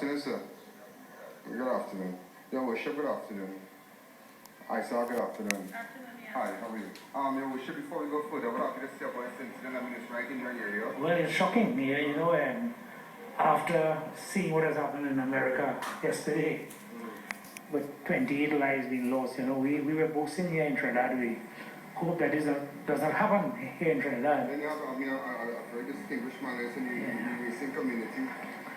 afternoon, sir. Good afternoon. Your worship, good afternoon. Isa, good afternoon. Hi, how are you? Your worship, before we go further, what have you to say about this incident? I mean, it's right in your area. Well, it's shocking me, you know, after seeing what has happened in America yesterday, with 28 lives being lost, you know, we were boasting here in Trinidad. We hope that this does not happen here in Trinidad. Then you have, I mean, a very distinguished man in the racing community,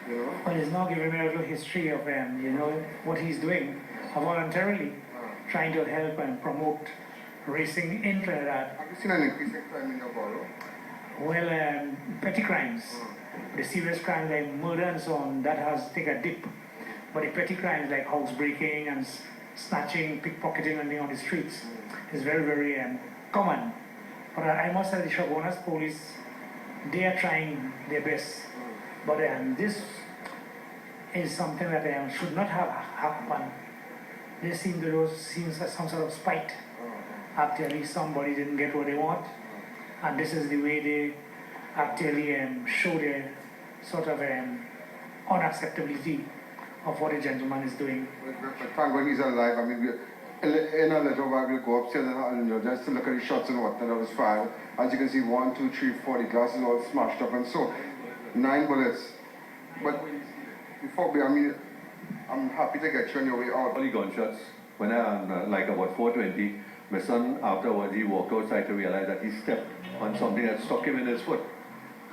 you know. But he's now giving me a little history of, you know, what he's doing voluntarily, trying to help and promote racing in Trinidad. Have you seen an increase in crime in your borough? Well, petty crimes, the serious crimes like murder and so on, that has taken a dip. But the petty crimes like housebreaking and snatching, pickpocketing and things on the streets is very, very common. But I must say the Shogunas police, they are trying their best. But this is something that should not have happened. They seem to seem some sort of spite. Actually, somebody didn't get what they want. And this is the way they actually show their sort of unacceptability of what a gentleman is doing. But thank God he's alive. I mean, in a little while we'll go upstairs and you know, just to look at the shots and what that was fired. As you can see, 1, 2, 3, 4, the glass is all smashed up and so 9 bullets. But before we, I mean, I'm happy to get you on your way out. Only gunshots. When I like about 4:20, my son afterwards he walked outside to realize that he stepped on something that stuck him in his foot.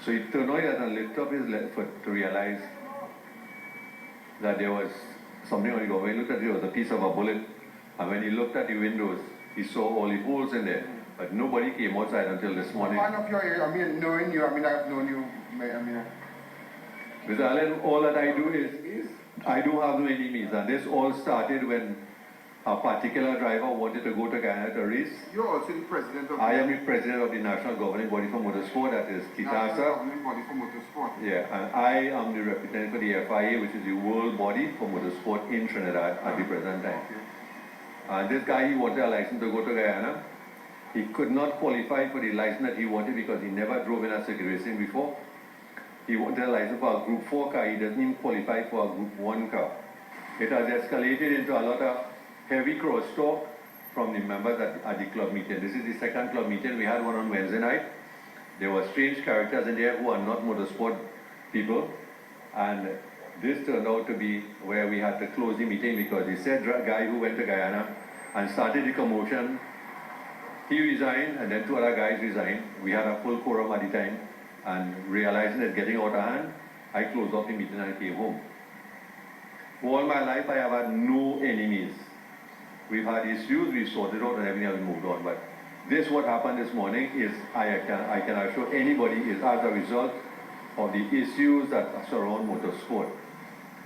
So he turned on it and lifted up his left foot to realize that there was something on the ground. When he looked at it, there was a piece of a bullet. And when he looked at the windows, he saw all the holes in there. But nobody came outside until this morning. One of your area, I mean, knowing you, I mean, I've known you, I mean... With Alan, all that I do is, I do have no enemies. And this all started when a particular driver wanted to go to Guyana to race. You're also the president of... I am the president of the National Governing Body for Motorsport, that is TTASA. National Governing Body for Motorsport. Yeah, and I am the representative for the FIA, which is the world body for motorsport in Trinidad at the present time. Okay. And this guy, he wanted a license to go to Guyana. He could not qualify for the license that he wanted because he never drove in a circuit racing before. He wanted a license for a Group 4 car. He doesn't even qualify for a Group 1 car. It has escalated into a lot of heavy crosstalk from the members at the club meeting. This is the second club meeting. We had one on Wednesday night. There were strange characters in there who are not motorsport people. And this turned out to be where we had to close the meeting because the said guy who went to Guyana and started the commotion, he resigned and then 2 other guys resigned. We had a full quorum at the time. And realizing it getting out of hand, I closed off the meeting and I came home. For all my life, I have had no enemies. We've had issues, we've sorted out and everything has moved on. But this, what happened this morning, is I can assure anybody is as a result of the issues that surround motorsport.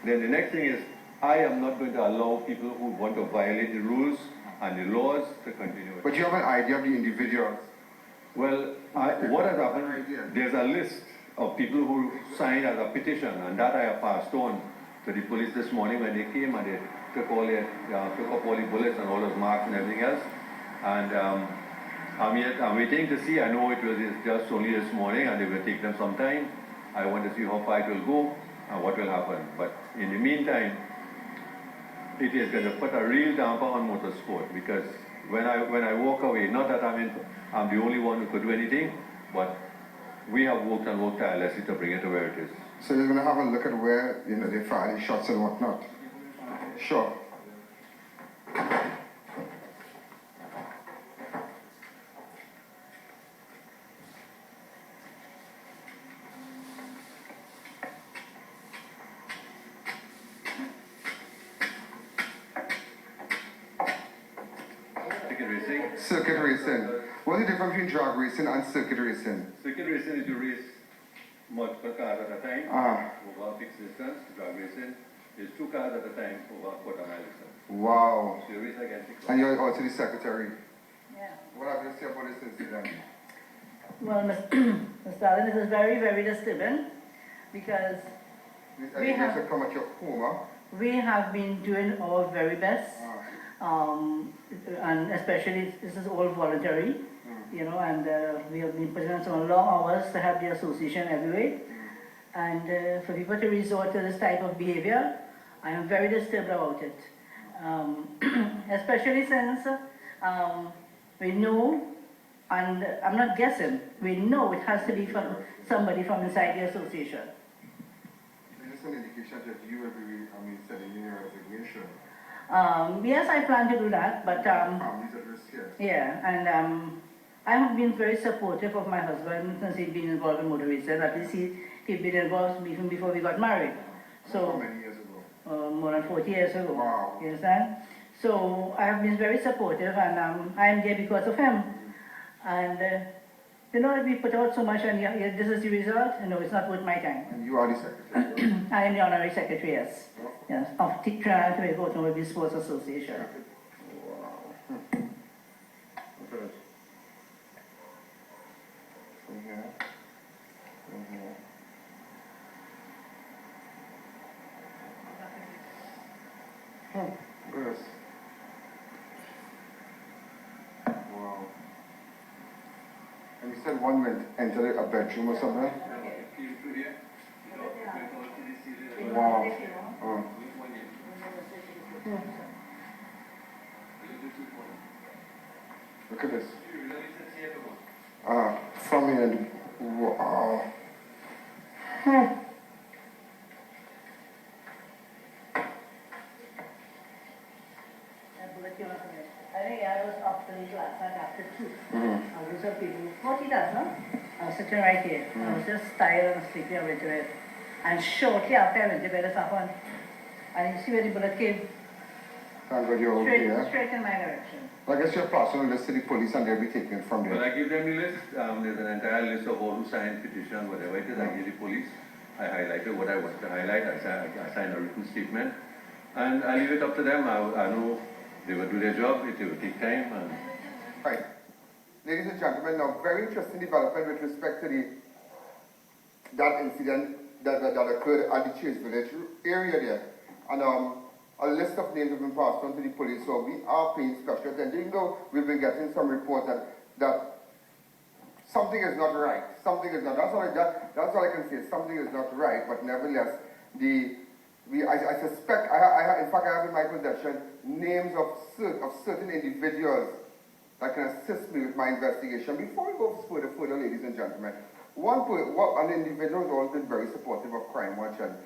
Then the next thing is, I am not going to allow people who want to violate the rules and the laws to continue. But you have an idea of the individuals. Well, what has happened, there's a list of people who signed as a petition, and that I have passed on to the police this morning when they came and they took up all the bullets and all those marks and everything else. And I'm waiting to see. I know it was just only this morning and it will take them some time. I want to see how far it will go and what will happen. But in the meantime, it is going to put a real damper on motorsport because when I walk away, not that I'm the only one who could do anything, but we have worked and worked tirelessly to bring it to where it is. So you're going to have a look at where, you know, they fire the shots and whatnot. Sure. Circuit racing. What's the difference between drag racing and circuit racing? Circuit racing is you race multiple cars at a time over a fixed distance. Drag racing is 2 cars at a time over a quarter-mile distance. Wow. So you race against 6 cars. And you're also the secretary. Yeah. What have you to say about this incident? Well, Mr. Allen, this is very, very disturbing because We have come at your home, we have been doing our very best. And especially this is all voluntary, you know, and we have been putting on some long hours to have the association every way. And for people to resort to this type of behavior, I am very disturbed about it. Especially since we know, and I'm not guessing, we know it has to be from somebody from inside the association. Is this an indication that you will be, sending in your resignation? Yes, I plan to do that, but Families at risk here. yeah, and I have been very supportive of my husband since he's been involved in motor racing. At least he'd been involved even before we got married. So How many years ago? more than 40 years ago. Wow. You understand? So I have been very supportive, and I am there because of him. And you know, we put out so much, and this is the result. No, it's not worth my time. And you are the secretary. I am the honorary secretary, yes, yes, of Trinidad and Tobago Automobile Sports Association. Wow. Look at it. From here. From here. Look at this. Wow. And you said one went entered a bedroom or something? Wow. Oh. Look at this. From here. Wow. I think I was up to the last night after 2. I was up people, 40 does, huh? I was sitting right here. I was just tired and sleepy. I went to bed. And shortly after I went to bed, this happened. And you see where the bullet came? Thank God you're okay, yeah? Straight in my direction. I guess you're passing a list to the police and they'll be taking it from Well, there. I give them the list. There's an entire list of all who signed petition, whatever it is. I give the police. I highlighted what I wanted to highlight. I signed a written statement. And I leave it up to them. I know they will do their job. It will take time. And Right. Ladies and gentlemen, now very interesting development with respect to that incident that occurred at the Chase Village area there. And a list of names have been passed on to the police, so we are paying special attention. Even though we've been getting some reports that something is not right. Something is not. That's all I can say. Something is not right. But nevertheless, I suspect. In fact, I have in my possession names of certain individuals that can assist me with my investigation. Before we go further, ladies and gentlemen, an individual has always been very supportive of Crime Watch, and